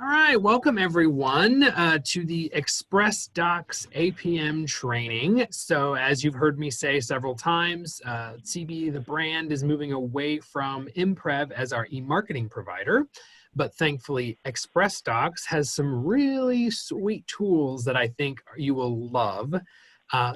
All right, welcome everyone to the Xpressdocs APM Training. So as you've heard me say several times, CB, the brand, is moving away from Imprev as our e-marketing provider. But thankfully, Xpressdocs has some really sweet tools that I think you will love.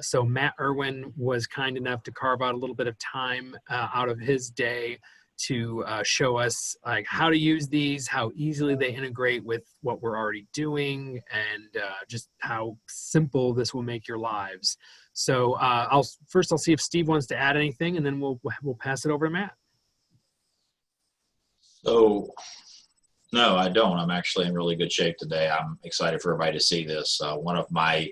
So Matt Irwin was kind enough to carve out a little bit of time out of his day to show us like how to use these, how easily they integrate with what we're already doing, and just how simple this will make your lives. So I'll see if Steve wants to add anything, and then we'll pass it over to Matt. So, no, I don't. I'm actually in really good shape today. I'm excited for everybody to see this. One of my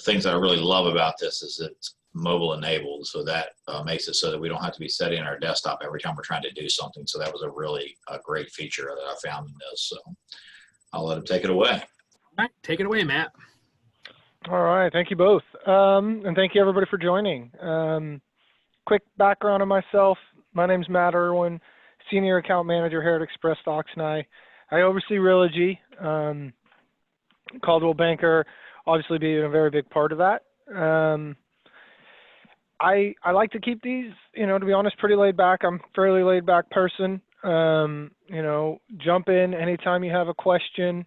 things that I really love about this is it's mobile enabled, so that makes it so that we don't have to be setting our desktop every time we're trying to do something. So that was a really great feature that I found in this. So I'll let him take it away. All right, take it away, Matt. All right, thank you both, and thank you everybody for joining. Quick background on myself: my name's Matt Irwin, Senior Account Manager here at Xpressdocs, and I oversee Realogy. Caldwell Banker, obviously being a very big part of that. I like to keep these, to be honest, pretty laid back. I'm a fairly laid back person. Jump in anytime you have a question.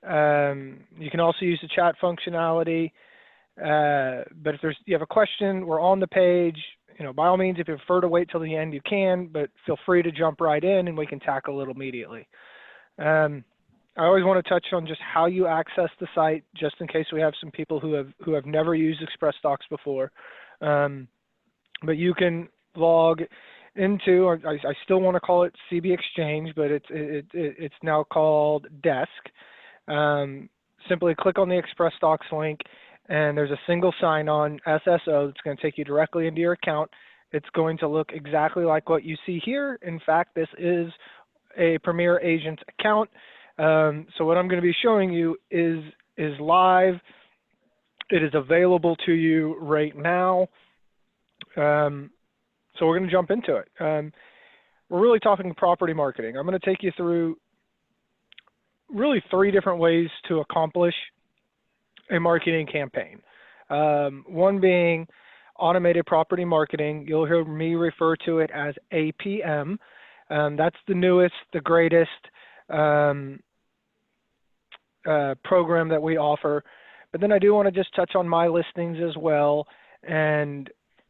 You can also use the chat functionality. But if you have a question, we're on the page. By all means, if you prefer to wait till the end, you can, but feel free to jump right in and we can tackle it immediately. I always want to touch on just how you access the site, just in case we have some people who have never used Xpressdocs before. But you can log into, or I still want to call it CB Exchange, but it's now called Desk. Simply click on the Xpressdocs link, and there's a single sign-on SSO that's going to take you directly into your account. It's going to look exactly like what you see here. In fact, this is a Premier Agent account. So what I'm going to be showing you is live. It is available to you right now. So we're going to jump into it. We're really talking property marketing. I'm going to take you through really 3 different ways to accomplish a marketing campaign. One being automated property marketing. You'll hear me refer to it as APM. That's the newest, the greatest program that we offer. But then I do want to just touch on my listings as well. And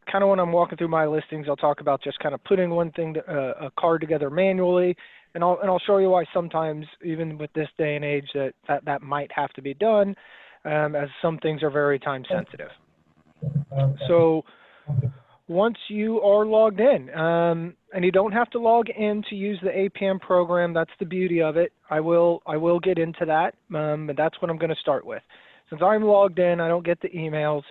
kind of when I'm walking through my listings, I'll talk about just kind of putting one thing, a card together manually. And I'll show you why sometimes, even with this day and age, that might have to be done, as some things are very time sensitive. So once you are logged in, and you don't have to log in to use the APM program, that's the beauty of it. I will get into that, but that's what I'm going to start with. Since I'm logged in, I don't get the emails.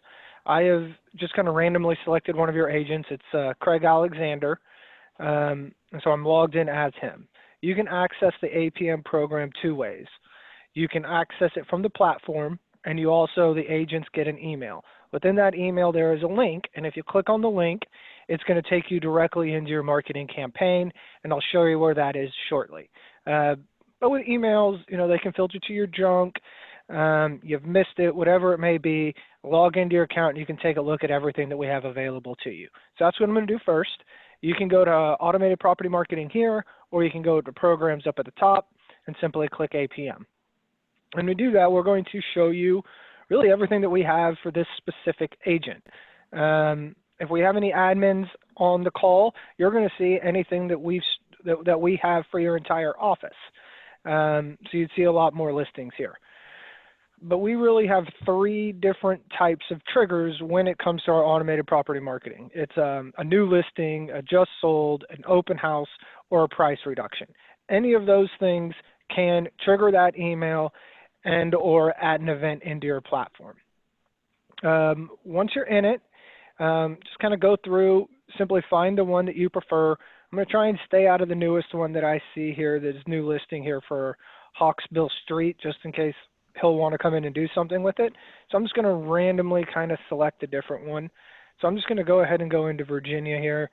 I have just kind of randomly selected one of your agents. It's Craig Alexander, and so I'm logged in as him. You can access the APM program 2 ways. You can access it from the platform, and the agents get an email. Within that email, there is a link, and if you click on the link, it's going to take you directly into your marketing campaign, and I'll show you where that is shortly. But with emails, they can filter to your junk. You've missed it, whatever it may be, log into your account and you can take a look at everything that we have available to you. So that's what I'm going to do first. You can go to Automated Property Marketing here, or you can go to Programs up at the top and simply click APM. When we do that, we're going to show you really everything that we have for this specific agent. If we have any admins on the call, you're going to see anything that we have for your entire office. So you'd see a lot more listings here. But we really have 3 different types of triggers when it comes to our automated property marketing. It's a new listing, a just sold, an open house, or a price reduction. Any of those things can trigger that email and or add an event into your platform. Once you're in it, just kind of go through, simply find the one that you prefer. I'm going to try and stay out of the newest one that I see here. There's new listing here for Hawksbill Street, just in case he'll want to come in and do something with it. So I'm just going to randomly kind of select a different one. So I'm just going to go ahead and go into Virginia here.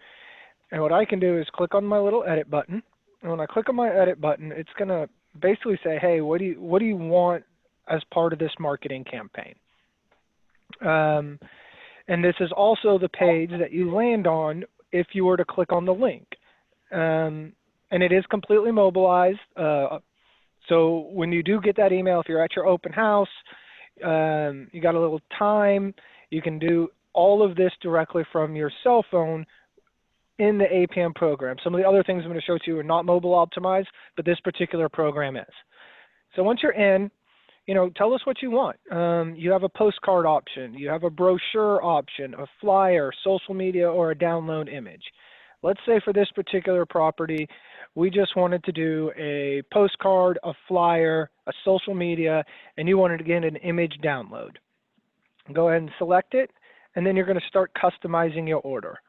And what I can do is click on my little edit button. And when I click on my edit button, it's going to basically say, hey, what do you want as part of this marketing campaign? And this is also the page that you land on if you were to click on the link. And it is completely mobilized. So when you do get that email, if you're at your open house, you got a little time, you can do all of this directly from your cell phone in the APM program. Some of the other things I'm going to show to you are not mobile optimized, but this particular program is. So once you're in, tell us what you want. You have a postcard option, you have a brochure option, a flyer, social media, or a download image. Let's say for this particular property, we just wanted to do a postcard, a flyer, a social media, and you wanted to get an image download. Go ahead and select it, and then you're going to start customizing your order.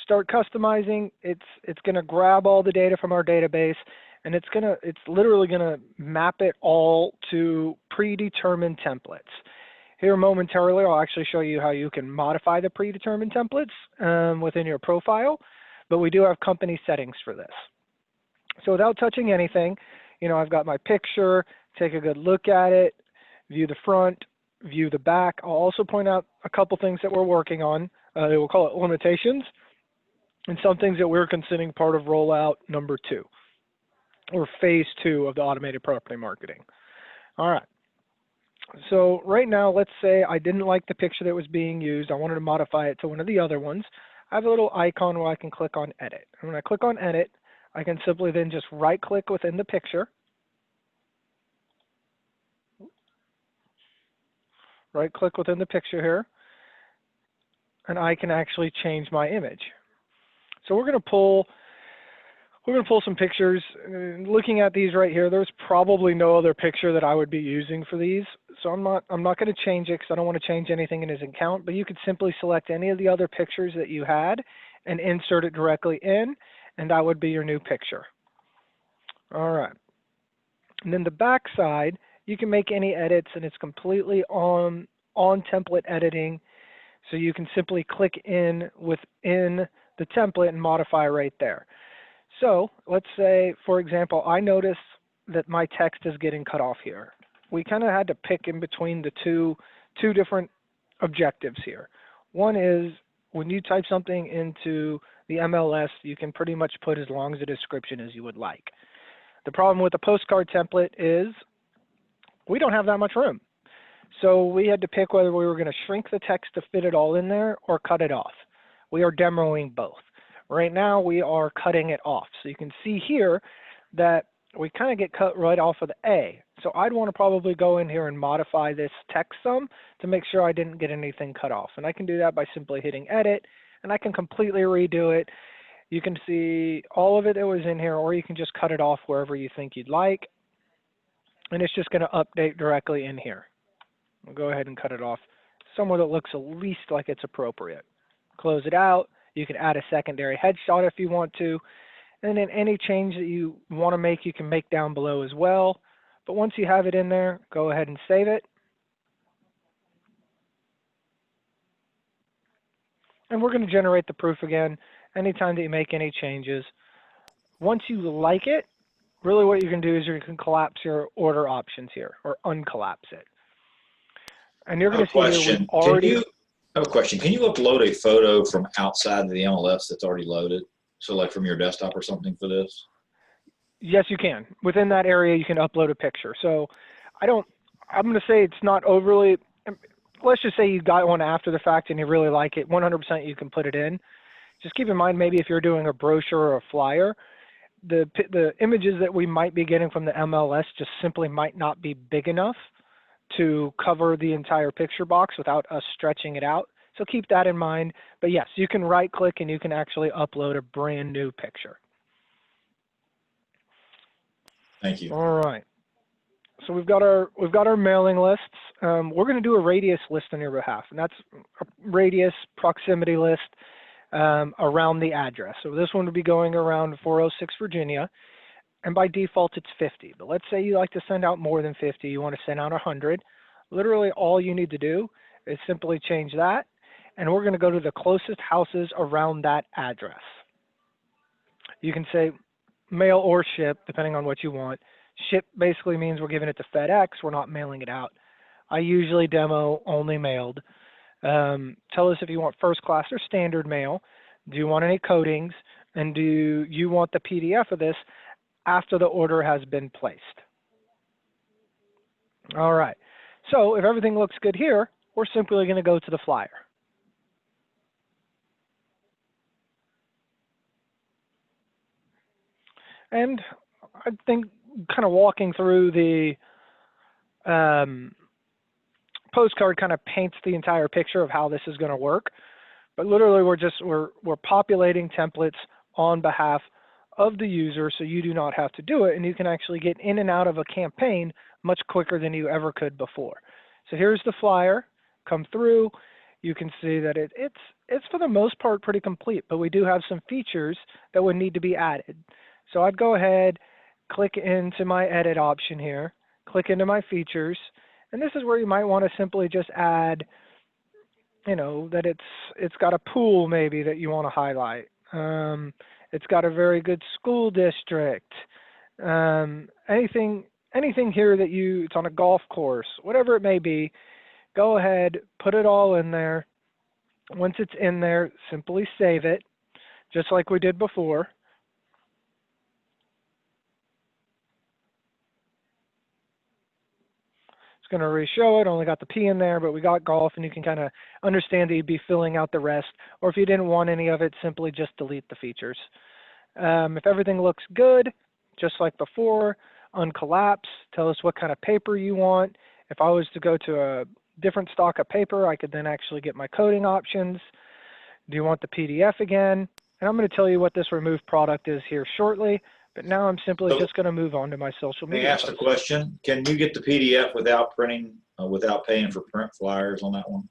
Start customizing. It's going to grab all the data from our database, and it's literally going to map it all to predetermined templates. Here momentarily, I'll actually show you how you can modify the predetermined templates within your profile, but we do have company settings for this. So without touching anything, I've got my picture, take a good look at it, view the front, view the back. I'll also point out a couple things that we're working on. We'll call it limitations, and some things that we're considering part of rollout number 2, or phase 2 of the automated property marketing. All right. So right now, let's say I didn't like the picture that was being used. I wanted to modify it to one of the other ones. I have a little icon where I can click on edit. And when I click on edit, I can simply then just right click within the picture. Right click within the picture here. And I can actually change my image. So we're going to pull some pictures. Looking at these right here, there's probably no other picture that I would be using for these. So I'm not going to change it because I don't want to change anything in his account, but you could simply select any of the other pictures that you had and insert it directly in, and that would be your new picture. All right. And then the back side, you can make any edits, and it's completely on template editing. So you can simply click in within the template and modify right there. So let's say, for example, I notice that my text is getting cut off here. We kind of had to pick in between the two different objectives here. One is when you type something into the MLS, you can pretty much put as long as a description as you would like. The problem with the postcard template is we don't have that much room. So we had to pick whether we were going to shrink the text to fit it all in there or cut it off. We are demoing both. Right now we are cutting it off. So you can see here that we kind of get cut right off of the A. So I'd want to probably go in here and modify this text some to make sure I didn't get anything cut off. And I can do that by simply hitting edit, and I can completely redo it. You can see all of it that was in here, or you can just cut it off wherever you think you'd like. And it's just going to update directly in here. We'll go ahead and cut it off somewhere that looks at least like it's appropriate. Close it out. You can add a secondary headshot if you want to. And then any change that you want to make, you can make down below as well. But once you have it in there, go ahead and save it. And we're going to generate the proof again anytime that you make any changes. Once you like it, really what you can do is you can collapse your order options here, or uncollapse it. And you're going to see here we've already... I have a question. Can you upload a photo from outside of the MLS that's already loaded? So like from your desktop or something for this? Yes, you can. Within that area, you can upload a picture. So I'm going to say it's not overly, let's just say you got one after the fact and you really like it, 100% you can put it in. Just keep in mind, maybe if you're doing a brochure or a flyer, the images that we might be getting from the MLS just simply might not be big enough to cover the entire picture box without us stretching it out. So keep that in mind. But yes, you can right click and you can actually upload a brand new picture. Thank you. All right. So we've got our mailing lists. We're going to do a radius list on your behalf, and that's a radius proximity list around the address. So this one would be going around 406 Virginia. And by default, it's 50. But let's say you like to send out more than 50. You want to send out 100. Literally, all you need to do is simply change that. And we're going to go to the closest houses around that address. You can say mail or ship, depending on what you want, Ship basically means we're giving it to FedEx. We're not mailing it out. I usually demo only mailed. Tell us if you want first class or standard mail. Do you want any coatings? And do you want the PDF of this after the order has been placed? All right. So if everything looks good here, we're simply going to go to the flyer. And I think kind of walking through the postcard kind of paints the entire picture of how this is going to work. But literally, we're populating templates on behalf of the user, so you do not have to do it, and you can actually get in and out of a campaign much quicker than you ever could before. So here's the flyer. Come through. You can see that it's for the most part pretty complete, but we do have some features that would need to be added. So I'd go ahead, click into my edit option here, click into my features, and this is where you might want to simply just add, you know, that it's got a pool maybe that you want to highlight. It's got a very good school district. Anything here that it's on a golf course, whatever it may be, go ahead, put it all in there. Once it's in there, simply save it, just like we did before. It's going to re-show it, only got the P in there, but we got golf, and you can kind of understand that you'd be filling out the rest. Or if you didn't want any of it, simply just delete the features. If everything looks good, just like before, uncollapse, tell us what kind of paper you want. If I was to go to a different stock of paper, I could then actually get my coding options. Do you want the PDF again? And I'm going to tell you what this remove product is here shortly. But now I'm simply just going to move on to my social media. May I ask a question? Can you get the PDF without printing, without paying for print flyers on that one?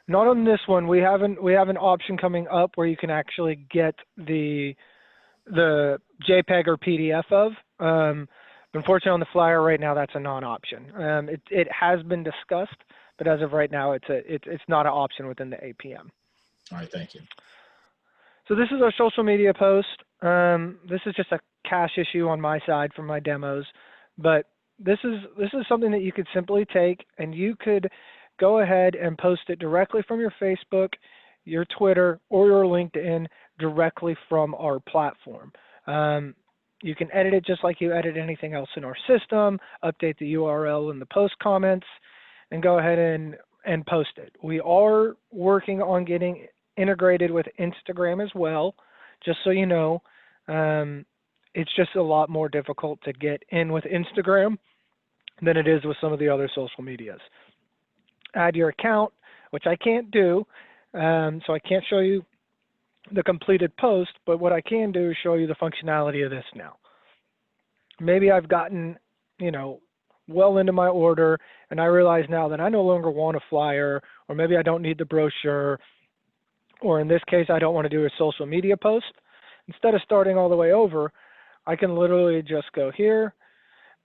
Not on this one. We have an option coming up where you can actually get the JPEG or PDF of. Unfortunately, on the flyer right now, that's a non-option. It has been discussed, but as of right now, it's not an option within the APM. All right, thank you. So this is our social media post. This is just a cache issue on my side for my demos, but this is something that you could simply take, and you could go ahead and post it directly from your Facebook, your Twitter, or your LinkedIn directly from our platform. You can edit it just like you edit anything else in our system, update the URL in the post comments, and go ahead and post it. We are working on getting integrated with Instagram as well, just so you know. It's just a lot more difficult to get in with Instagram than it is with some of the other social medias. Add your account, which I can't do, so I can't show you the completed post, but what I can do is show you the functionality of this now. Maybe I've gotten, you know, well into my order, and I realize now that I no longer want a flyer, or maybe I don't need the brochure, or in this case, I don't want to do a social media post. Instead of starting all the way over, I can literally just go here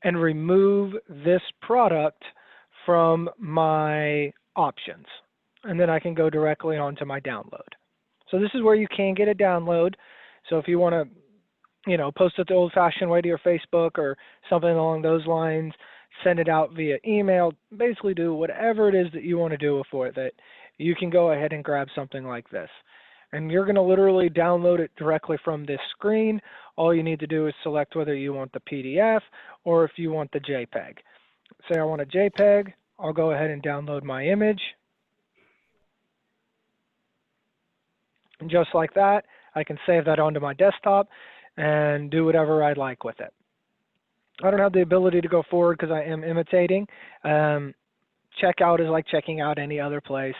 and remove this product from my options. And then I can go directly onto my download. So this is where you can get a download. So if you want to, you know, post it the old-fashioned way to your Facebook or something along those lines, send it out via email, basically do whatever it is that you want to do for it, that you can go ahead and grab something like this. And you're going to literally download it directly from this screen. All you need to do is select whether you want the PDF or if you want the JPEG. Say I want a JPEG, I'll go ahead and download my image. And just like that, I can save that onto my desktop and do whatever I'd like with it. I don't have the ability to go forward because I am imitating. Checkout is like checking out any other place.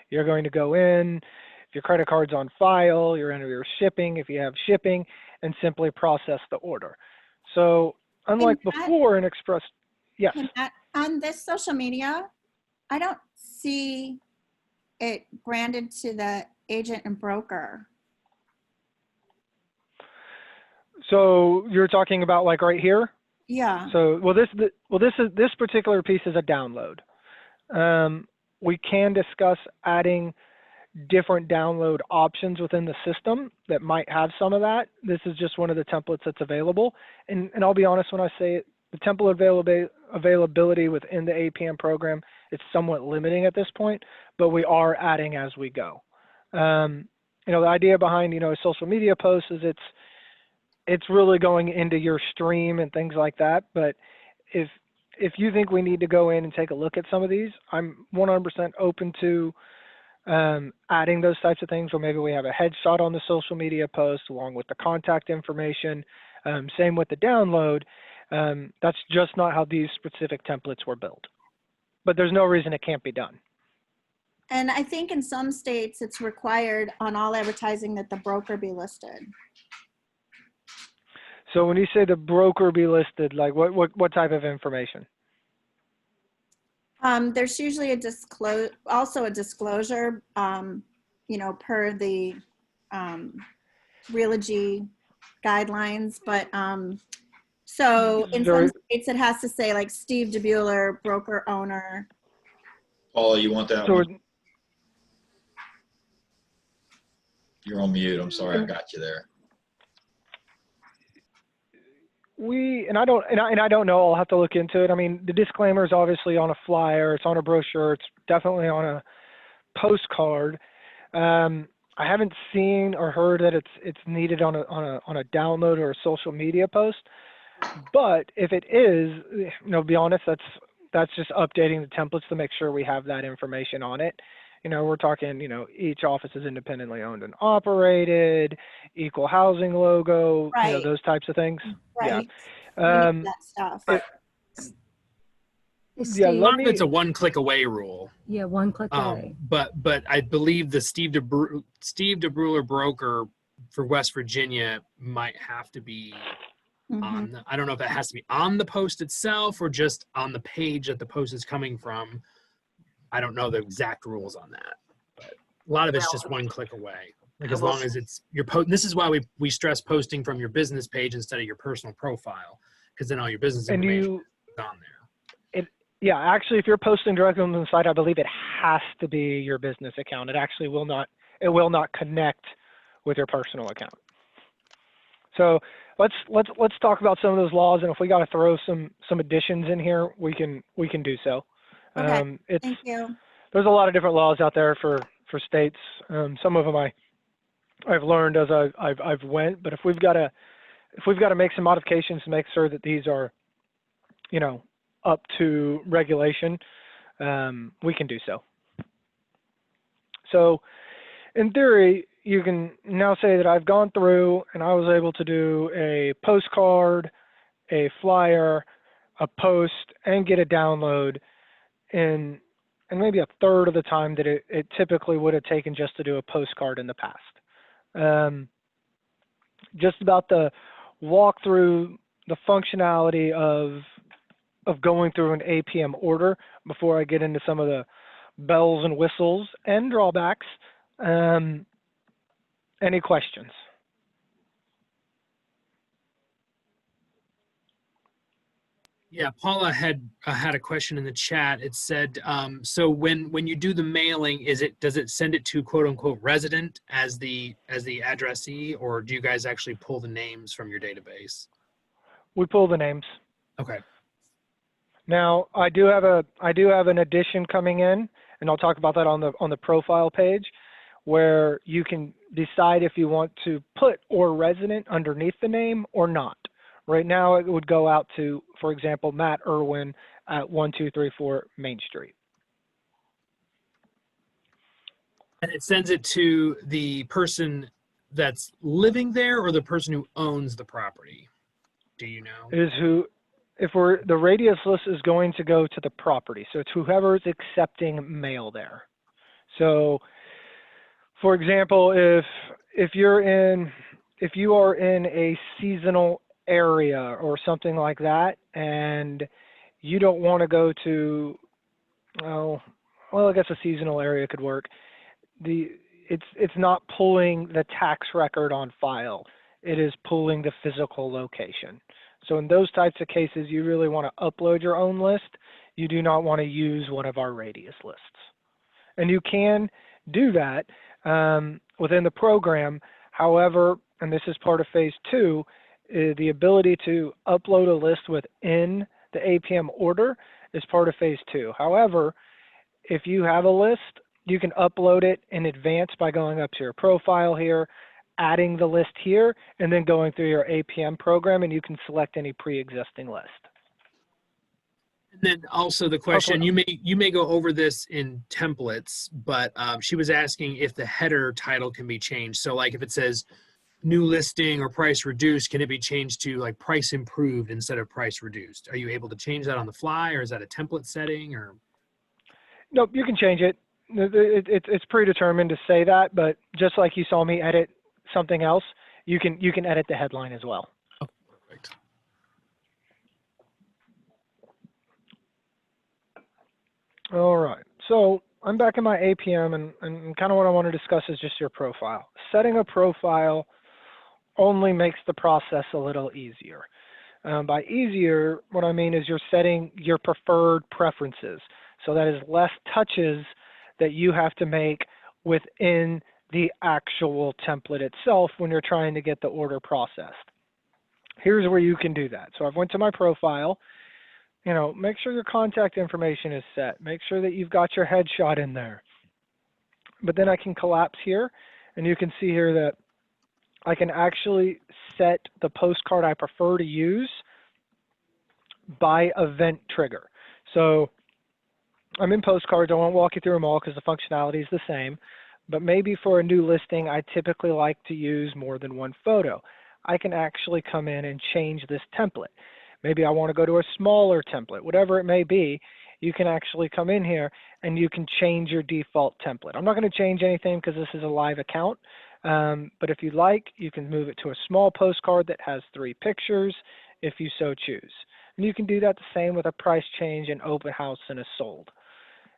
You're going to go in, if your credit card's on file, you're enter your shipping, if you have shipping, and simply process the order. So unlike before in Express, yes. On this social media, I don't see it branded to the agent and broker. So you're talking about like right here? Yeah. So this particular piece is a download. We can discuss adding different download options within the system that might have some of that. This is just one of the templates that's available. And I'll be honest when I say it, the template availability within the APM program is somewhat limiting at this point, but we are adding as we go. You know, the idea behind, you know, a social media post is it's really going into your stream and things like that. But if you think we need to go in and take a look at some of these, I'm 100% open to adding those types of things, where maybe we have a headshot on the social media post along with the contact information. Same with the download. That's just not how these specific templates were built. But there's no reason it can't be done. And I think in some states it's required on all advertising that the broker be listed. So when you say the broker be listed, like what type of information? There's usually a disclosure, you know, per the Realogy guidelines. But so in some states it has to say like Steve DeBueller, broker owner. Paula, you want that So one? You're on mute. I'm sorry, I got you there. I don't know. I'll have to look into it. I mean, the disclaimer is obviously on a flyer. It's on a brochure. It's definitely on a postcard. I haven't seen or heard that it's needed on a download or a social media post. But if it is, you know, be honest, that's just updating the templates to make sure we have that information on it. You know, we're talking, you know, each office is independently owned and operated, equal housing logo, Right. you know, those types of things. Right. Yeah. That stuff. Yeah, let me. It's a one-click away rule. Yeah, one click away. But I believe the Steve DeBruler broker for West Virginia might have to be on the, I don't know if that has to be on the post itself or just on the page that the post is coming from. I don't know the exact rules on that, but a lot of it's just one click away. Like as long as it's your post. This is why we stress posting from your business page instead of your personal profile, because then all your business information is on there. Yeah, actually, if you're posting directly on the site, I believe it has to be your business account. It actually will not. It will not connect with your personal account. So let's talk about some of those laws, and if we got to throw some additions in here, we can do so. Okay. Thank you. There's a lot of different laws out there for states. Some of them I've learned as I've went, but if we've got to make some modifications to make sure that these are, you know, up to regulation, we can do so. So in theory, you can now say that I've gone through and I was able to do a postcard, a flyer, a post, and get a download in maybe a third of the time that it typically would have taken just to do a postcard in the past. Just about the walk through the functionality of going through an APM order before I get into some of the bells and whistles and drawbacks. Any questions? Yeah, Paula had a question in the chat. It said, so when you do the mailing, does it send it to quote unquote resident as the addressee, or do you guys actually pull the names from your database? We pull the names. Okay. Now I do have an addition coming in, and I'll talk about that on the profile page, where you can decide if you want to put or resident underneath the name or not. Right now it would go out to, for example, Matt Irwin at 1234 Main Street. And it sends it to the person that's living there or the person who owns the property? Do you know? The radius list is going to go to the property. So it's whoever is accepting mail there. So for example, if you are in a seasonal area or something like that, and you don't want to go to, I guess a seasonal area could work. It's not pulling the tax record on file. It is pulling the physical location. So in those types of cases, you really want to upload your own list. You do not want to use one of our radius lists. And you can do that within the program. However, and this is part of phase 2, the ability to upload a list within the APM order is part of phase 2. However, if you have a list, you can upload it in advance by going up to your profile here, adding the list here, and then going through your APM program, and you can select any pre-existing list. And then also the question, you may go over this in templates, but she was asking if the header title can be changed. So like if it says new listing or price reduced, can it be changed to like price improved instead of price reduced? Are you able to change that on the fly, or is that a template setting? Or Nope, you can change it. It's predetermined to say that, but just like you saw me edit something else, you can edit the headline as well. oh, perfect. All right, so I'm back in my APM, and kind of what I want to discuss is just your profile. Setting a profile only makes the process a little easier. By easier, what I mean is you're setting your preferred preferences. So that is less touches that you have to make within the actual template itself when you're trying to get the order processed. Here's where you can do that. So I've went to my profile. You know, make sure your contact information is set. Make sure that you've got your headshot in there. But then I can collapse here, and you can see here that I can actually set the postcard I prefer to use by event trigger. So I'm in postcards. I won't walk you through them all because the functionality is the same. But maybe for a new listing, I typically like to use more than one photo. I can actually come in and change this template. Maybe I want to go to a smaller template, whatever it may be. You can actually come in here and you can change your default template. I'm not going to change anything because this is a live account. But if you'd like, you can move it to a small postcard that has 3 pictures if you so choose. And you can do that the same with a price change, an open house, and a sold.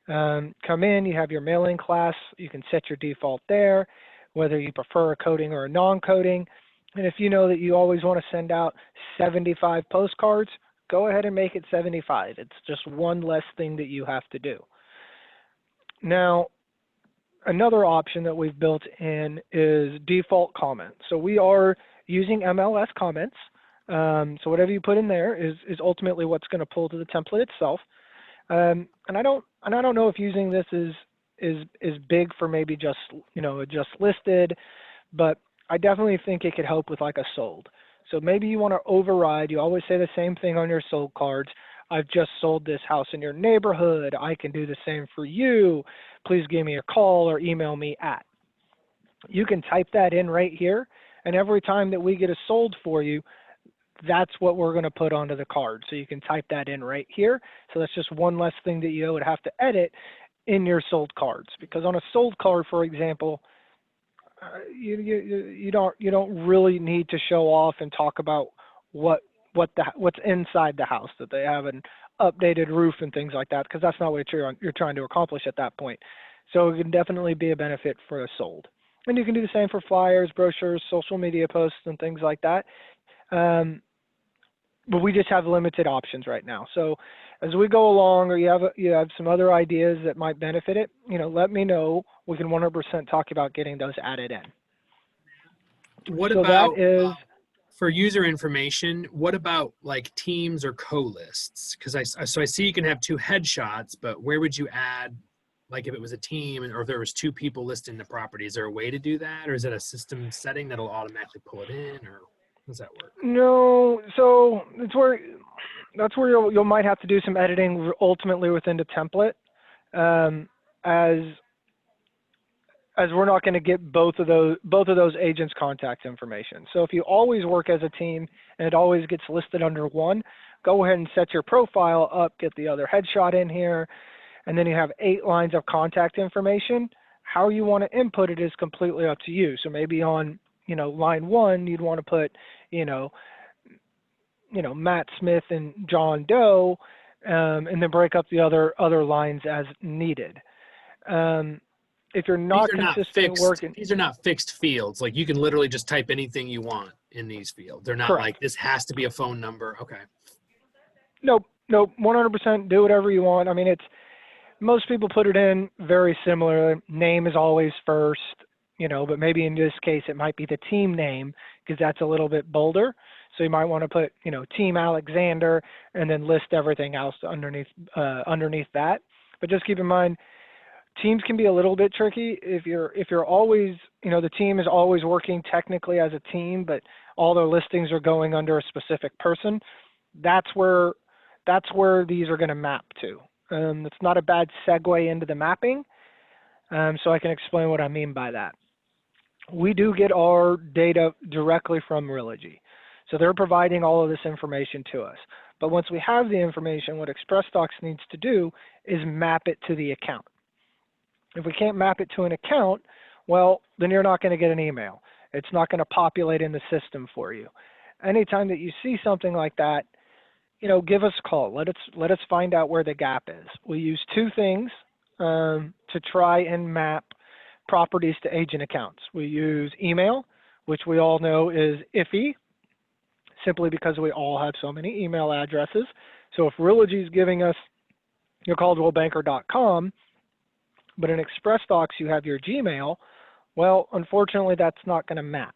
Come in, you have your mailing class. You can set your default there, whether you prefer a coding or a non-coding. And if you know that you always want to send out 75 postcards, go ahead and make it 75. It's just one less thing that you have to do. Now, another option that we've built in is default comment. So we are using MLS comments. So whatever you put in there is ultimately what's going to pull to the template itself. And I don't know if using this is big for maybe just, you know, just listed, but I definitely think it could help with like a sold. So maybe you want to override. You always say the same thing on your sold cards. I've just sold this house in your neighborhood. I can do the same for you. Please give me a call or email me at. You can type that in right here, and every time that we get a sold for you, that's what we're going to put onto the card. So you can type that in right here. So that's just one less thing that you would have to edit in your sold cards. Because on a sold card, for example, you don't really need to show off and talk about what's inside the house, that they have an updated roof and things like that, because that's not what you're trying to accomplish at that point. So it can definitely be a benefit for a sold. And you can do the same for flyers, brochures, social media posts, and things like that. But we just have limited options right now. So as we go along, or you have some other ideas that might benefit it, you know, let me know. We can 100% talk about getting those added in. What so about that is for user information? What about like teams or co-lists? Because I see you can have 2 headshots, but where would you add, like if it was a team or if there was 2 people listing the property? Is there a way to do that, or is it a system setting that'll automatically pull it in, or how does that work? No, so that's where you might have to do some editing ultimately within the template, as we're not going to get both of those agents' contact information. So if you always work as a team and it always gets listed under one, go ahead and set your profile up, get the other headshot in here, and then you have 8 lines of contact information. How you want to input it is completely up to you. So maybe on, you know, line 1, you'd want to put, you know, Matt Smith and John Doe, and then break up the other lines as needed. If you're not consistent working, these are not fixed fields. Like you can literally just type anything you want in these fields. They're not correct. Like this has to be a phone number. Okay. Nope. 100% do whatever you want. I mean, Most people put it in very similar. Name is always first, you know, but maybe in this case it might be the team name because that's a little bit bolder. So you might want to put, you know, Team Alexander and then list everything else underneath that. But just keep in mind, teams can be a little bit tricky if you're always, you know, the team is always working technically as a team, but all their listings are going under a specific person. That's where these are going to map to. It's not a bad segue into the mapping, so I can explain what I mean by that. We do get our data directly from Realogy, so they're providing all of this information to us. But once we have the information, what Xpressdocs needs to do is map it to the account. If we can't map it to an account, well, then you're not going to get an email. It's not going to populate in the system for you. Anytime that you see something like that, you know, give us a call. Let us find out where the gap is. We use two things to try and map properties to agent accounts. We use email, which we all know is iffy, simply because we all have so many email addresses. So if Realogy is giving us your CaldwellBanker.com, but in Xpressdocs you have your Gmail, well, unfortunately that's not going to map.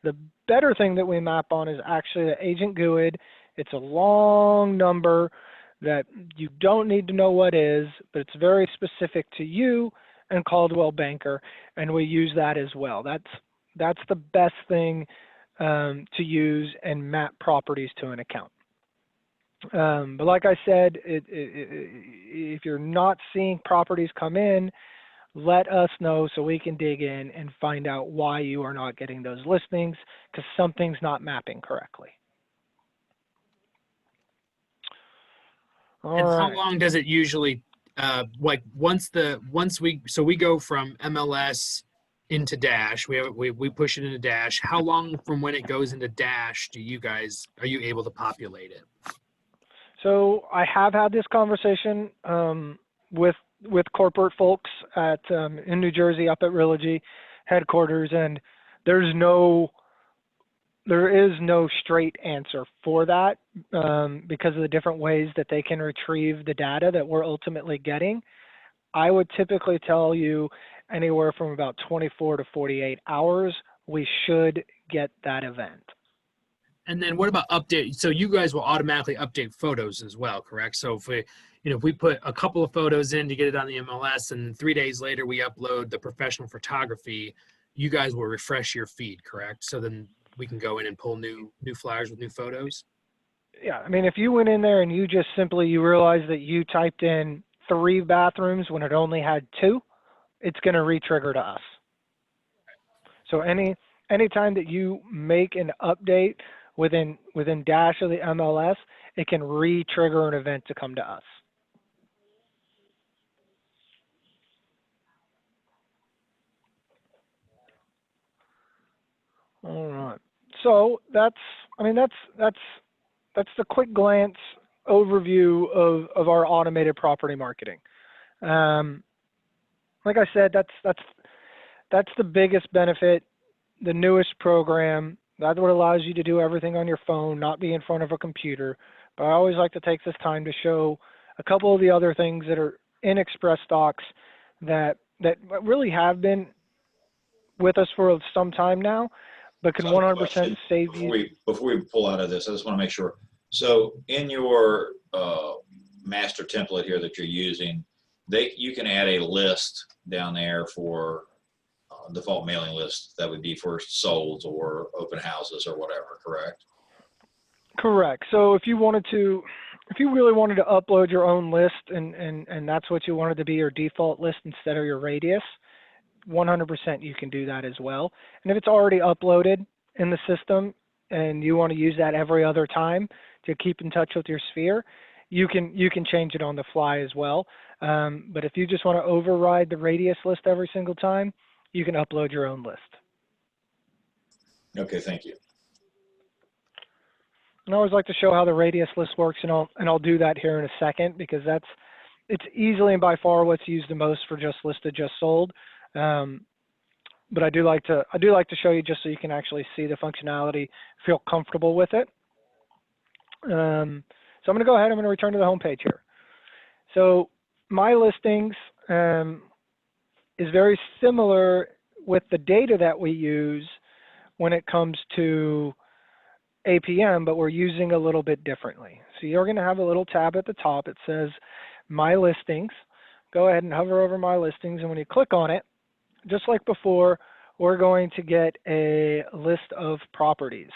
The better thing that we map on is actually the agent GUID. It's a long number that you don't need to know what is, but it's very specific to you and Caldwell Banker, and we use that as well. That's the best thing to use and map properties to an account. But like I said, if you're not seeing properties come in, let us know so we can dig in and find out why you are not getting those listings, because something's not mapping correctly. And how long does it usually, like once we go from MLS into Dash, we push it into Dash. How long from when it goes into Dash are you able to populate it? So I have had this conversation with corporate folks at in New Jersey up at Realogy headquarters, and there is no straight answer for that because of the different ways that they can retrieve the data that we're ultimately getting. I would typically tell you anywhere from about 24 to 48 hours, we should get that event. And then what about update? So you guys will automatically update photos as well, correct? So if we put a couple of photos in to get it on the MLS and 3 days later we upload the professional photography, you guys will refresh your feed, correct? So then we can go in and pull new flyers with new photos? Yeah, I mean, if you went in there and you realized that you typed in 3 bathrooms when it only had 2, it's going to re-trigger to us. So anytime that you make an update within Dash of the MLS, it can re-trigger an event to come to us. All right. So that's the quick glance overview of our automated property marketing. Like I said, that's the biggest benefit, the newest program. That's what allows you to do everything on your phone, not be in front of a computer. But I always like to take this time to show a couple of the other things that are in Xpressdocs that really have been with us for some time now, but can 100% save you. Before we pull out of this, I just want to make sure. So in your master template here that you're using, you can add a list down there for default mailing list that would be for solds or open houses or whatever, correct? Correct. So if you really wanted to upload your own list and that's what you wanted to be your default list instead of your radius, 100% you can do that as well. And if it's already uploaded in the system and you want to use that every other time to keep in touch with your sphere, you can change it on the fly as well. But if you just want to override the radius list every single time, you can upload your own list. Okay, thank you. And I always like to show how the radius list works, and I'll do that here in a second because it's easily and by far what's used the most for just listed, just sold. But I do like to show you just so you can actually see the functionality, feel comfortable with it. So I'm going to go ahead. I'm going to return to the home page here. So My Listings is very similar with the data that we use when it comes to APM, but we're using a little bit differently. So you're going to have a little tab at the top. It says My Listings. Go ahead and hover over My Listings, and when you click on it, just like before, we're going to get a list of properties.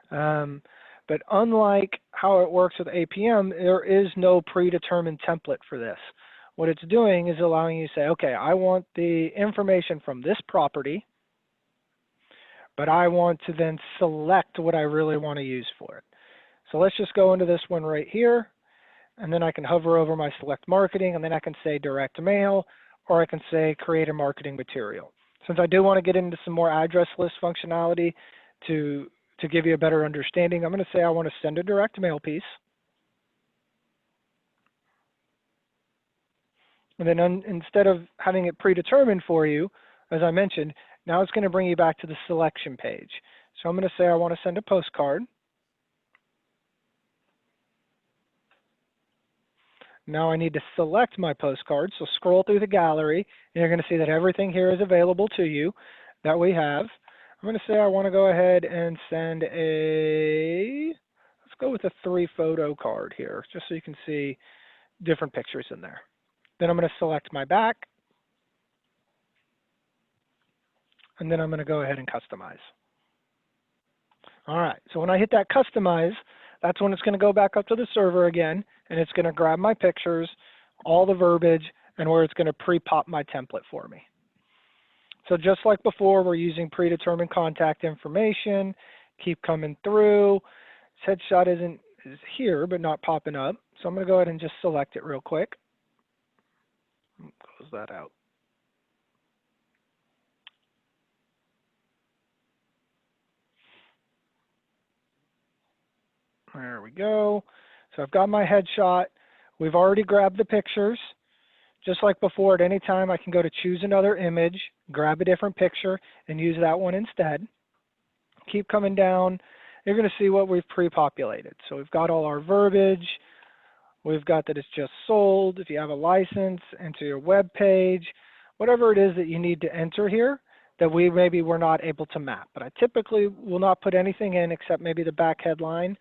But unlike how it works with APM, there is no predetermined template for this. What it's doing is allowing you to say, okay, I want the information from this property, but I want to then select what I really want to use for it. So let's just go into this one right here, and then I can hover over my select marketing, and then I can say direct mail, or I can say create a marketing material. Since I do want to get into some more address list functionality to give you a better understanding, I'm going to say I want to send a direct mail piece. And then instead of having it predetermined for you, as I mentioned, now it's going to bring you back to the selection page. So I'm going to say I want to send a postcard. Now I need to select my postcard. So scroll through the gallery, and you're going to see that everything here is available to you that we have. I'm going to say I want to go ahead and send let's go with a 3-photo card here, just so you can see different pictures in there. Then I'm going to select my back, and then I'm going to go ahead and customize. All right, so when I hit that customize, that's when it's going to go back up to the server again, and it's going to grab my pictures, all the verbiage, and where it's going to pre-pop my template for me. So just like before, we're using predetermined contact information, keep coming through. This headshot is here, but not popping up. So I'm going to go ahead and just select it real quick. Close that out. There we go. So I've got my headshot. We've already grabbed the pictures. Just like before, at any time I can go to choose another image, grab a different picture, and use that one instead. Keep coming down. You're going to see what we've pre-populated. So we've got all our verbiage. We've got that it's just sold. If you have a license, enter your web page. Whatever it is that you need to enter here that maybe we're not able to map. But I typically will not put anything in except maybe the back headline,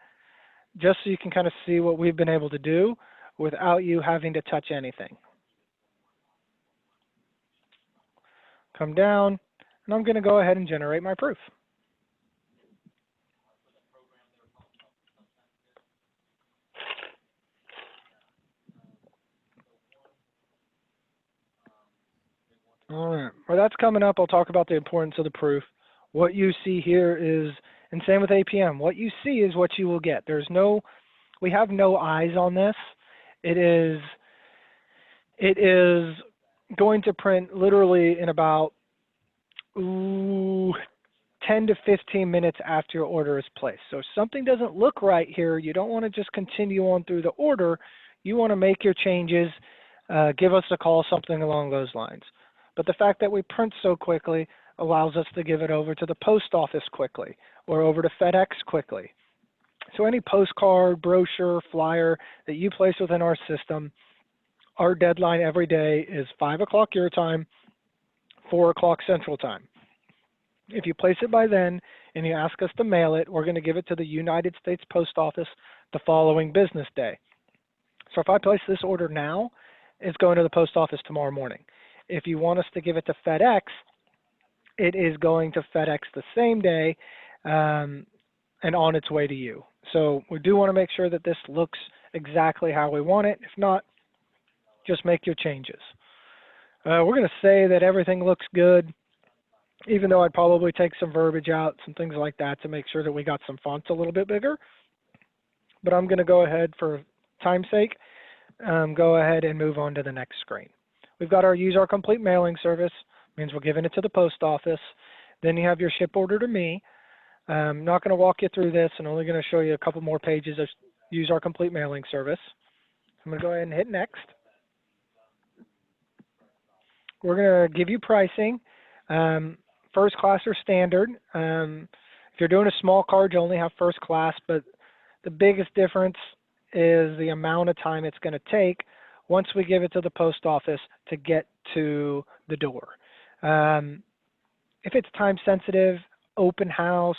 just so you can kind of see what we've been able to do without you having to touch anything. Come down, and I'm going to go ahead and generate my proof. All right, well, that's coming up. I'll talk about the importance of the proof. What you see here is, and same with APM, what you see is what you will get. We have no eyes on this. It is going to print literally in about 10 to 15 minutes after your order is placed. So if something doesn't look right here, you don't want to just continue on through the order. You want to make your changes, give us a call, something along those lines. But the fact that we print so quickly allows us to give it over to the post office quickly or over to FedEx quickly. So any postcard, brochure, flyer that you place within our system, our deadline every day is 5 o'clock your time, 4 o'clock Central Time. If you place it by then and you ask us to mail it, we're going to give it to the United States Post Office the following business day. So if I place this order now, it's going to the post office tomorrow morning. If you want us to give it to FedEx, it is going to FedEx the same day and on its way to you. So we do want to make sure that this looks exactly how we want it. If not, just make your changes. We're going to say that everything looks good, even though I'd probably take some verbiage out, some things like that to make sure that we got some fonts a little bit bigger. But I'm going to go ahead, for time's sake, go ahead and move on to the next screen. We've got our use our complete mailing service, means we're giving it to the post office. Then you have your ship order to me. I'm not going to walk you through this. I'm only going to show you a couple more pages of use our complete mailing service. I'm going to go ahead and hit next. We're going to give you pricing, first class or standard. If you're doing a small card, you only have first class, but the biggest difference is the amount of time it's going to take once we give it to the post office to get to the door. If it's time sensitive, open house,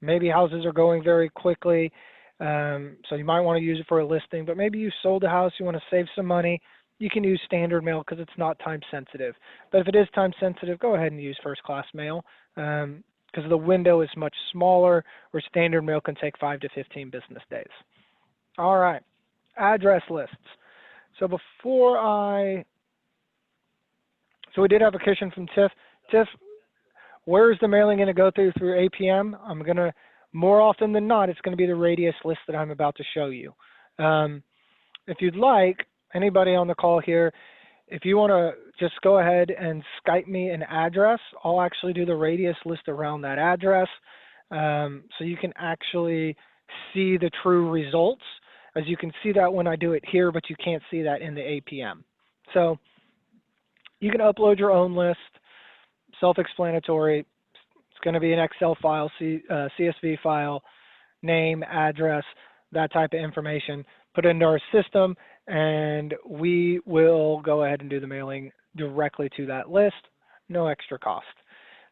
maybe houses are going very quickly, so you might want to use it for a listing, but maybe you sold a house, you want to save some money, you can use standard mail because it's not time sensitive. But if it is time sensitive, go ahead and use first class mail because the window is much smaller, where standard mail can take 5 to 15 business days. All right, address lists. So so we did have a question from Tiff. Tiff, where is the mailing going to go through APM? I'm going to, more often than not, it's going to be the radius list that I'm about to show you. If you'd like, anybody on the call here, if you want to just go ahead and Skype me an address, I'll actually do the radius list around that address. So you can actually see the true results, as you can see that when I do it here, but you can't see that in the APM. So you can upload your own list, self-explanatory. It's going to be an Excel file, CSV file, name, address, that type of information. Put it into our system, and we will go ahead and do the mailing directly to that list, no extra cost.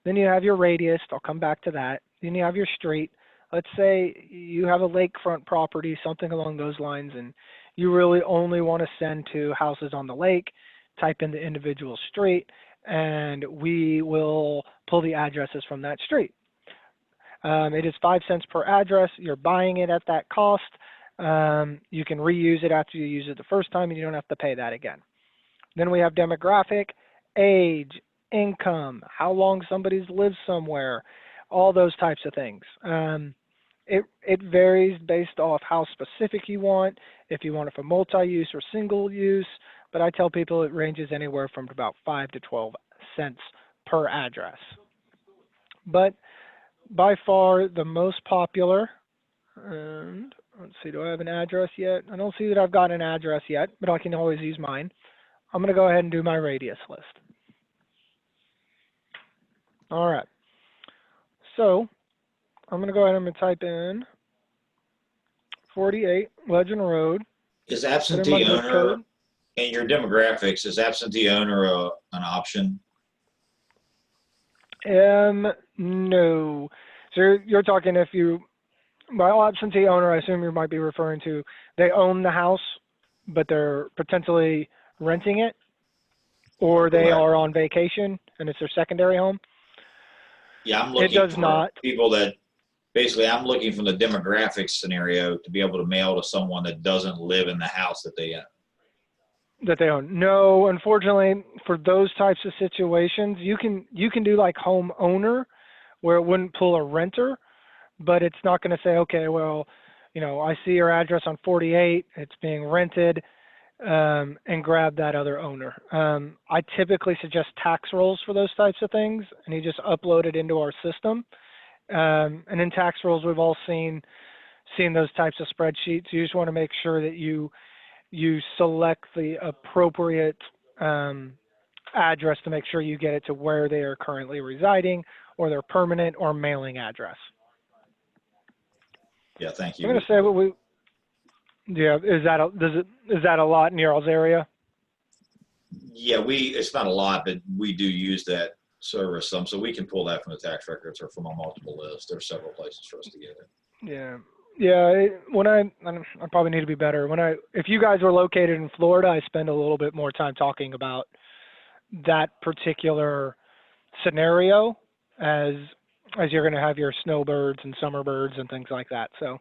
Then you have your radius. I'll come back to that. Then you have your street. Let's say you have a lakefront property, something along those lines, and you really only want to send to houses on the lake. Type in the individual street, and we will pull the addresses from that street. It is 5 cents per address. You're buying it at that cost. You can reuse it after you use it the first time, and you don't have to pay that again. Then we have demographic, age, income, how long somebody's lived somewhere, all those types of things. It varies based off how specific you want, if you want it for multi-use or single use, but I tell people it ranges anywhere from about 5 to 12 cents per address. But by far the most popular, and let's see, do I have an address yet? I don't see that I've got an address yet, but I can always use mine. I'm going to go ahead and do my radius list. All right. So I'm going to go ahead and type in 48 Legend Road. Is absentee owner in your demographics, is absentee owner an option? No. So you're talking if you, by absentee owner, I assume you might be referring to they own the house, but they're potentially renting it, or they are on vacation and it's their secondary home. Yeah, I'm looking for people that, basically I'm looking from the demographics scenario to be able to mail to someone that doesn't live in the house that they own. No, unfortunately, for those types of situations, you can do like home owner, where it wouldn't pull a renter, but it's not going to say, okay, well, you know, I see your address on 48, it's being rented, and grab that other owner. I typically suggest tax rolls for those types of things, and you just upload it into our system. And in tax rolls, we've all seen those types of spreadsheets. You just want to make sure that you select the appropriate address to make sure you get it to where they are currently residing, or their permanent or mailing address. Yeah, thank you. I'm going to say what we. Yeah, is that a lot in y'all's area? Yeah, it's not a lot, but we do use that service some, so we can pull that from the tax records or from a multiple list. There's several places for us to get it. Yeah. Yeah, I probably need to be better. If you guys were located in Florida, I spend a little bit more time talking about that particular scenario, as you're going to have your snowbirds and summer birds and things like that. So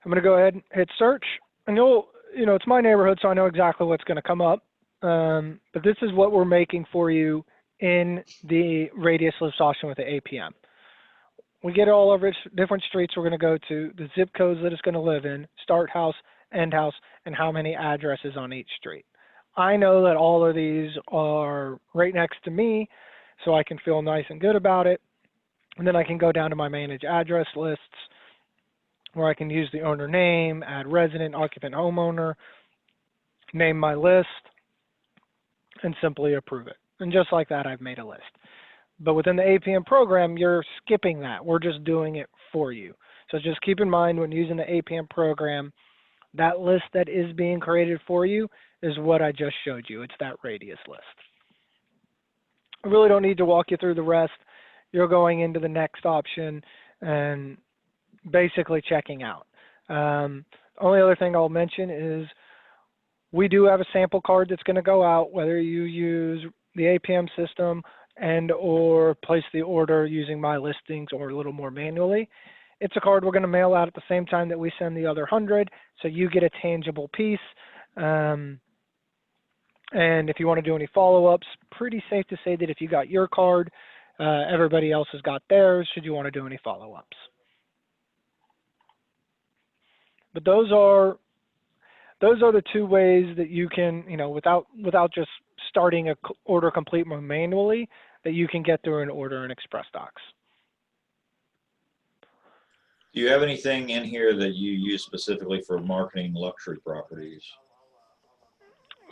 I'm going to go ahead and hit search, and it's my neighborhood, so I know exactly what's going to come up. But this is what we're making for you in the radius list option with the APM. We get all of its different streets we're going to go to, the zip codes that it's going to live in, start house, end house, and how many addresses on each street. I know that all of these are right next to me, so I can feel nice and good about it. And then I can go down to my manage address lists, where I can use the owner name, add resident, occupant, homeowner, name my list, and simply approve it. And just like that, I've made a list. But within the APM program, you're skipping that. We're just doing it for you. So just keep in mind when using the APM program, That list that is being created for you is what I just showed you. It's that radius list. I really don't need to walk you through the rest. You're going into the next option and basically checking out. Only other thing I'll mention is we do have a sample card that's going to go out, whether you use the APM system and or place the order using My Listings or a little more manually. It's a card we're going to mail out at the same time that we send the other 100, so you get a tangible piece. And if you want to do any follow-ups, pretty safe to say that if you got your card, everybody else has got theirs, should you want to do any follow-ups. But those are the two ways that you can, without just starting a order complete manually, that you can get through an order in Xpressdocs. Do you have anything in here that you use specifically for marketing luxury properties?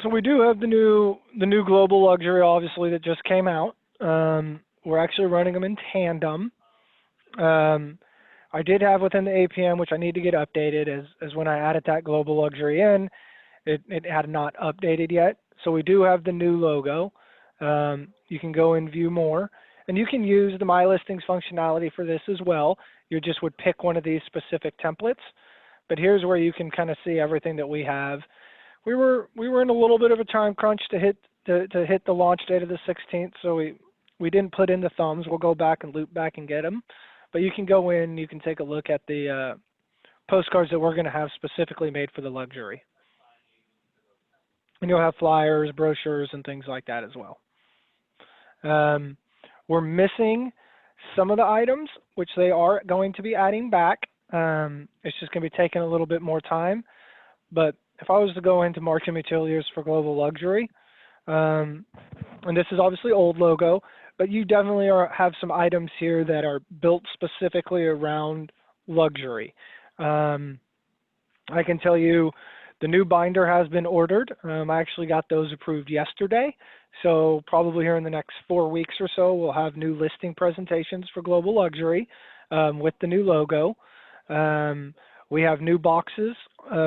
So we do have the new global luxury, obviously, that just came out. We're actually running them in tandem. I did have within the APM, which I need to get updated, as when I added that global luxury in, it had not updated yet. So we do have the new logo. You can go and view more, and you can use the My Listings functionality for this as well. You just would pick one of these specific templates. But here's where you can kind of see everything that we have. We were in a little bit of a time crunch to hit the launch date of the 16th, so we didn't put in the thumbs. We'll go back and loop back and get them. But you can go in, you can take a look at the postcards that we're going to have specifically made for the luxury. And you'll have flyers, brochures, and things like that as well. We're missing some of the items, which they are going to be adding back. It's just going to be taking a little bit more time. But if I was to go into marketing materials for global luxury, and this is obviously old logo, but you definitely have some items here that are built specifically around luxury. I can tell you the new binder has been ordered. I actually got those approved yesterday. So probably here in the next 4 weeks or so, we'll have new listing presentations for global luxury with the new logo. We have new boxes,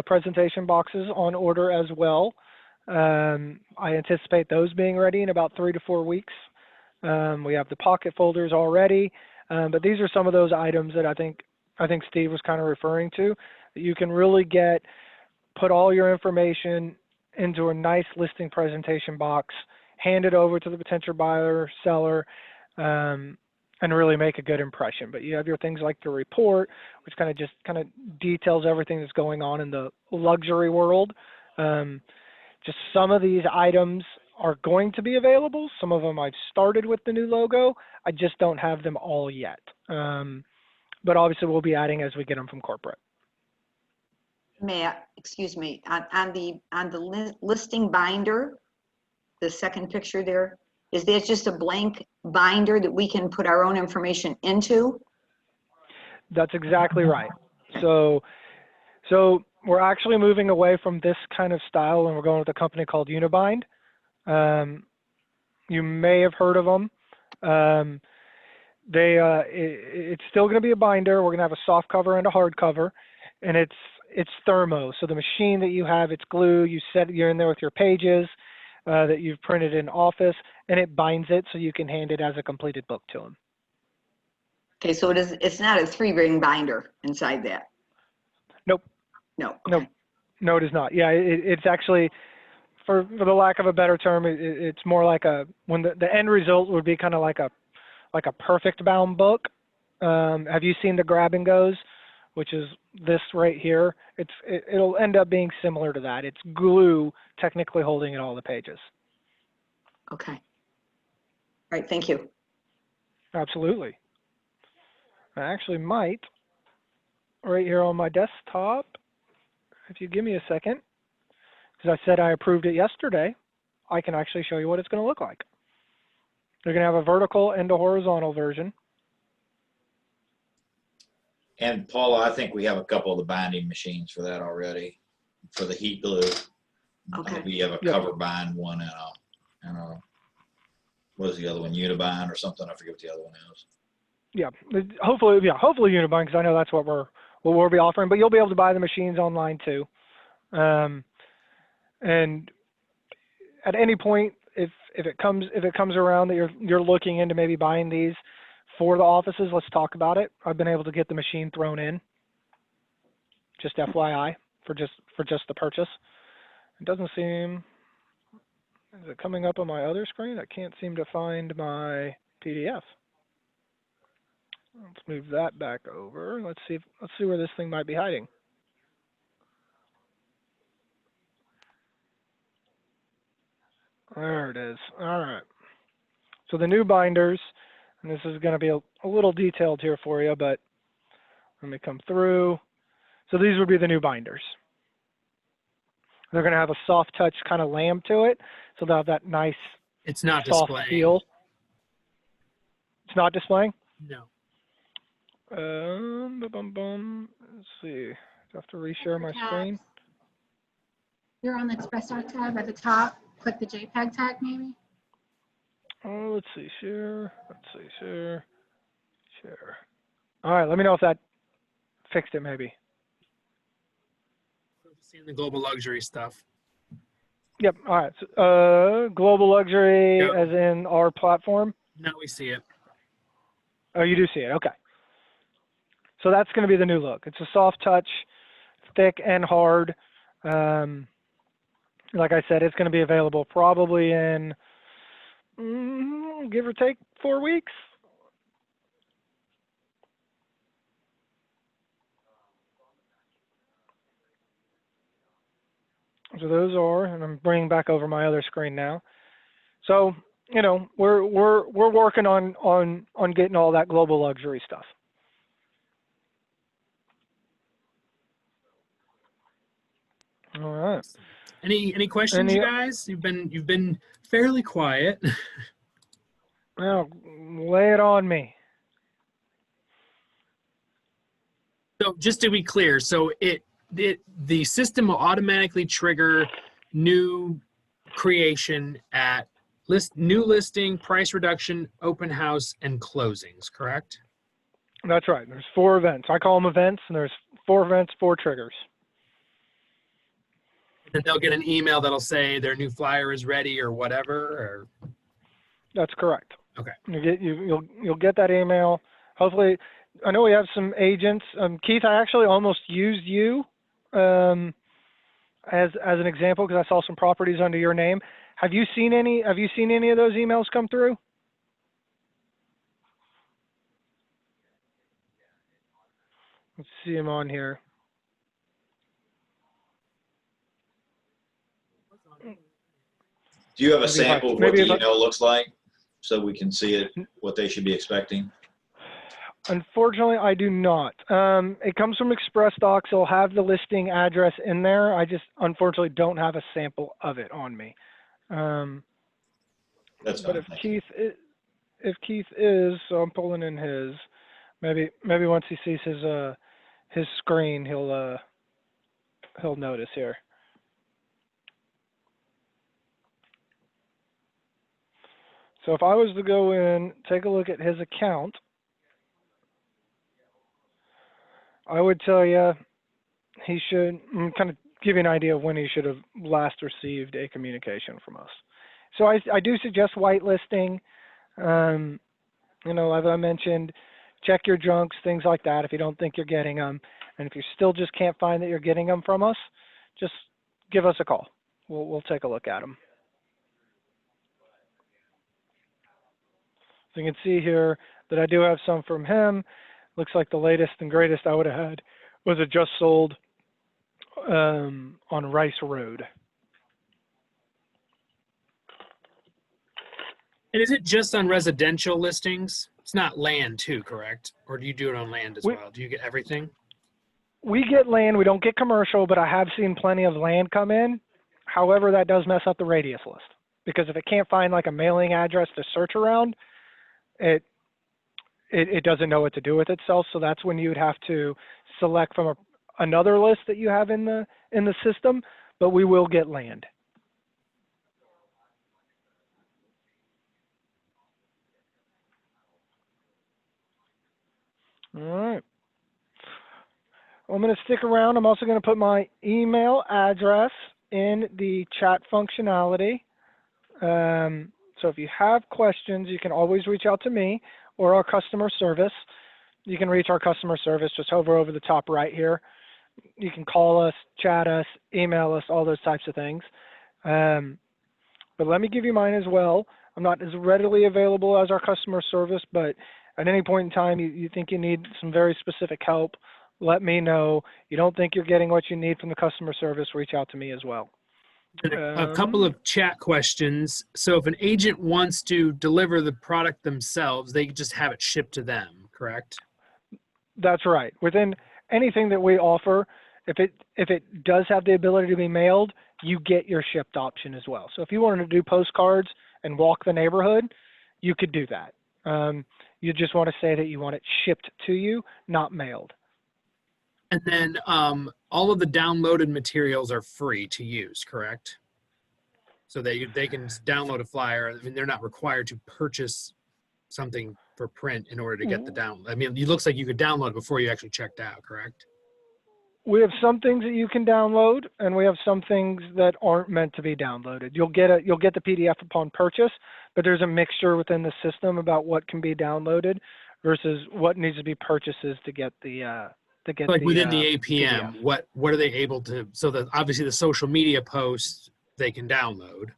presentation boxes on order as well. I anticipate those being ready in about 3 to 4 weeks. We have the pocket folders already, but these are some of those items that I think Steve was kind of referring to, that you can really put all your information into a nice listing presentation box, hand it over to the potential buyer, seller, and really make a good impression. But you have your things like the report, which kind of details everything that's going on in the luxury world. Just some of these items are going to be available. Some of them I've started with the new logo. I just don't have them all yet. But obviously we'll be adding as we get them from corporate. Excuse me, on the listing binder, the second picture there, is that just a blank binder that we can put our own information into? That's exactly right. So we're actually moving away from this kind of style, and we're going with a company called Unibind. You may have heard of them. It's still going to be a binder. We're going to have a soft cover and a hard cover, and it's thermo. So the machine that you have, it's glue. You're in there with your pages that you've printed in Office, and it binds it so you can hand it as a completed book to them. Okay, so it's not a 3-ring binder inside that? Nope. No. Okay. No, it is not. Yeah, it's actually, for the lack of a better term, it's more like when the end result would be kind of like a perfect bound book. Have you seen the grab and goes, which is this right here? It'll end up being similar to that. It's glue technically holding in all the pages. Okay. All right, thank you. Absolutely. I actually might, right here on my desktop, if you give me a second, because I said I approved it yesterday, I can actually show you what it's going to look like. You're going to have a vertical and a horizontal version. And Paula, I think we have a couple of the binding machines for that already, for the heat glue. Okay. We have a cover bind one and a what is the other one? Unibind or something? I forget what the other one is. Yeah, hopefully Unibind, because I know that's what we'll be offering. But you'll be able to buy the machines online too. And at any point, if it comes around that you're looking into maybe buying these for the offices, let's talk about it. I've been able to get the machine thrown in. Just FYI for just the purchase. It doesn't seem. Is it coming up on my other screen? I can't seem to find my PDF. Let's move that back over. Let's see where this thing might be hiding. There it is. All right. So the new binders, and this is going to be a little detailed here for you, but let me come through. So these would be the new binders. They're going to have a soft touch kind of lamb to it, so they'll have that nice It's not soft displaying. feel. It's not displaying? No. Let's see. Do I have to reshare my screen? You're on the Xpressdocs tab at the top. Click the JPEG tag, maybe. Oh, let's see. Share. Let's see. Share. Share. All right. Let me know if that fixed it, maybe. Seeing the global luxury stuff. Yep. All right. So, global luxury, Yep. as in our platform. Now we see it. Oh, you do see it. Okay. So that's going to be the new look. It's a soft touch, thick and hard. Like I said, it's going to be available probably in, give or take, 4 weeks. So those are, and I'm bringing back over my other screen now. So, you know, we're working on getting all that global luxury stuff. All right. Any questions, you guys? You've been fairly quiet. Now, lay it on me. So just to be clear, so the system will automatically trigger new creation at new listing, price reduction, open house, and closings, correct? That's right. There's 4 events. I call them events, and there's 4 events, 4 triggers. And they'll get an email that'll say their new flyer is ready or whatever. Or That's correct. okay. You'll get that email. Hopefully, I know we have some agents. Keith, I actually almost used you as an example because I saw some properties under your name. Have you seen any of those emails come through? Let's see them on here. Do you have a Maybe if I- sample of what maybe the if I- email looks like so we can see it, what they should be expecting? Unfortunately, I do not. It comes from Xpressdocs. It'll have the listing address in there. I just unfortunately don't have a sample of it on me. That's But fine. if Keith is, so I'm pulling in his. Maybe once he sees his screen, he'll notice here. So if I was to go in, take a look at his account, I would tell you he should kind of give you an idea of when he should have last received a communication from us. So I do suggest whitelisting. You know, as I mentioned, check your junks, things like that if you don't think you're getting them. And if you still just can't find that you're getting them from us, just give us a call. We'll take a look at them. So you can see here that I do have some from him. Looks like the latest and greatest I would have had was a just sold on Rice Road. And is it just on residential listings? It's not land too, correct? Or do you do it on land as well? Do you get everything? We get land. We don't get commercial, but I have seen plenty of land come in. However, that does mess up the radius list because if it can't find like a mailing address to search around, it doesn't know what to do with itself. So that's when you'd have to select from another list that you have in the system. But we will get land. All right. I'm going to stick around. I'm also going to put my email address in the chat functionality. So if you have questions, you can always reach out to me or our customer service. You can reach our customer service, just hover over the top right here. You can call us, chat us, email us, all those types of things. But let me give you mine as well. I'm not as readily available as our customer service, but at any point in time you think you need some very specific help, let me know. You don't think you're getting what you need from the customer service, reach out to me as well. And a couple of chat questions. So if an agent wants to deliver the product themselves, they just have it shipped to them, correct? That's right. Within anything that we offer, if it does have the ability to be mailed, you get your shipped option as well. So if you wanted to do postcards and walk the neighborhood, you could do that. You just want to say that you want it shipped to you, not mailed. And then all of the downloaded materials are free to use, correct? So they can download a flyer. I mean, they're not required to purchase something for print in order to get the download. I mean, it looks like you could download before you actually checked out, correct? We have some things that you can download, and we have some things that aren't meant to be downloaded. You'll get the PDF upon purchase, but there's a mixture within the system about what can be downloaded versus what needs to be purchases to get the Like within the APM, PDF. what are they able to? So that obviously the social media posts they can download.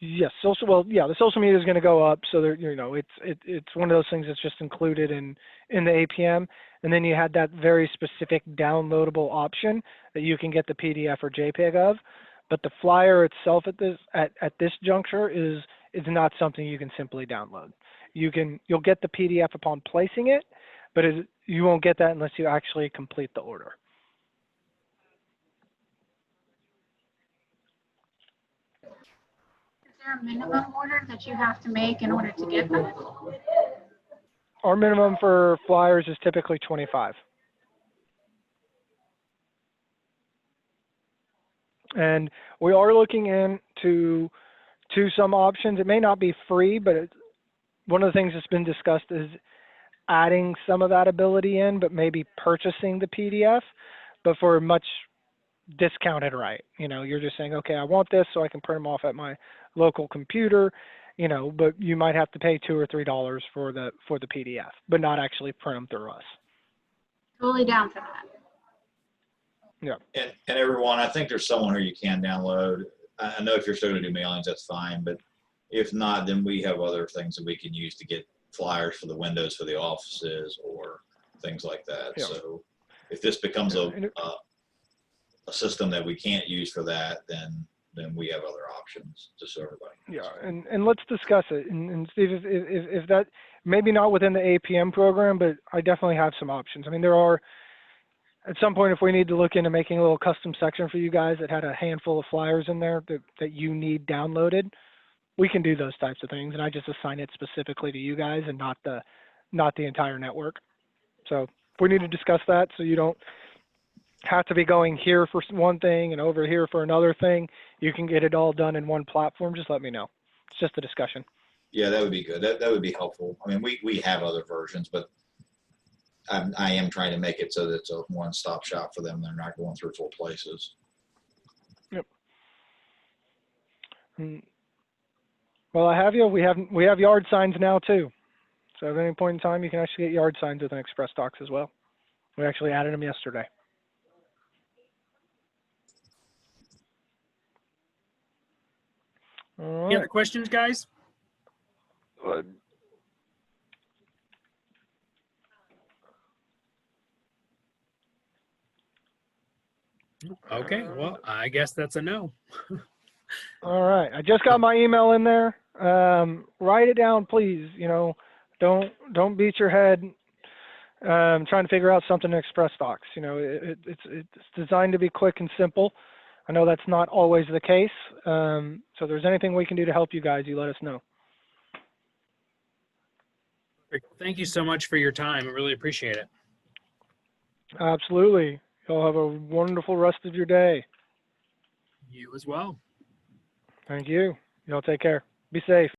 Yes, the social media is going to go up, so there, it's one of those things that's just included in the APM, and then you had that very specific downloadable option that you can get the PDF or JPEG of, but the flyer itself at this juncture is not something you can simply download. You'll get the PDF upon placing it, but you won't get that unless you actually complete the order. Is there a minimum order that you have to make in order to get them? Our minimum for flyers is typically 25. And we are looking into some options. It may not be free, but one of the things that's been discussed is adding some of that ability in, but maybe purchasing the PDF, but for a much discounted rate. You're just saying, okay, I want this so I can print them off at my local computer, but you might have to pay $2 or $3 for the PDF, but not actually print them through us. Totally down for that. Yeah. And everyone, I think there's someone who you can download. I know if you're still going to do mailings, that's fine. But if not, then we have other things that we can use to get flyers for the windows for the offices or things like that. Yeah. So if this becomes a system that we can't use for that, then we have other options to serve everybody. Yeah, and let's discuss it. And Steve, if that, maybe not within the APM program, but I definitely have some options. I mean, there are, at some point, if we need to look into making a little custom section for you guys that had a handful of flyers in there that you need downloaded, we can do those types of things. And I just assign it specifically to you guys and not the entire network. So if we need to discuss that so you don't have to be going here for one thing and over here for another thing, you can get it all done in one platform, just let me know. It's just a discussion. Yeah, that would be good. That would be helpful. I mean, we have other versions, but I am trying to make it so that it's a one-stop shop for them. They're not going through 4 places. Yep. Well, I have you. We have yard signs now too. So at any point in time, you can actually get yard signs with an Xpressdocs as well. We actually added them yesterday. All Any right. other questions, guys? Okay, well, I guess that's a no. All right. I just got my email in there. Write it down, please. Don't beat your head trying to figure out something in Xpressdocs. It's designed to be quick and simple. I know that's not always the case. So if there's anything we can do to help you guys, you let us know. Thank you so much for your time. I really appreciate it. Absolutely. Y'all have a wonderful rest of your day. You as well. Thank you. Y'all take care. Be safe.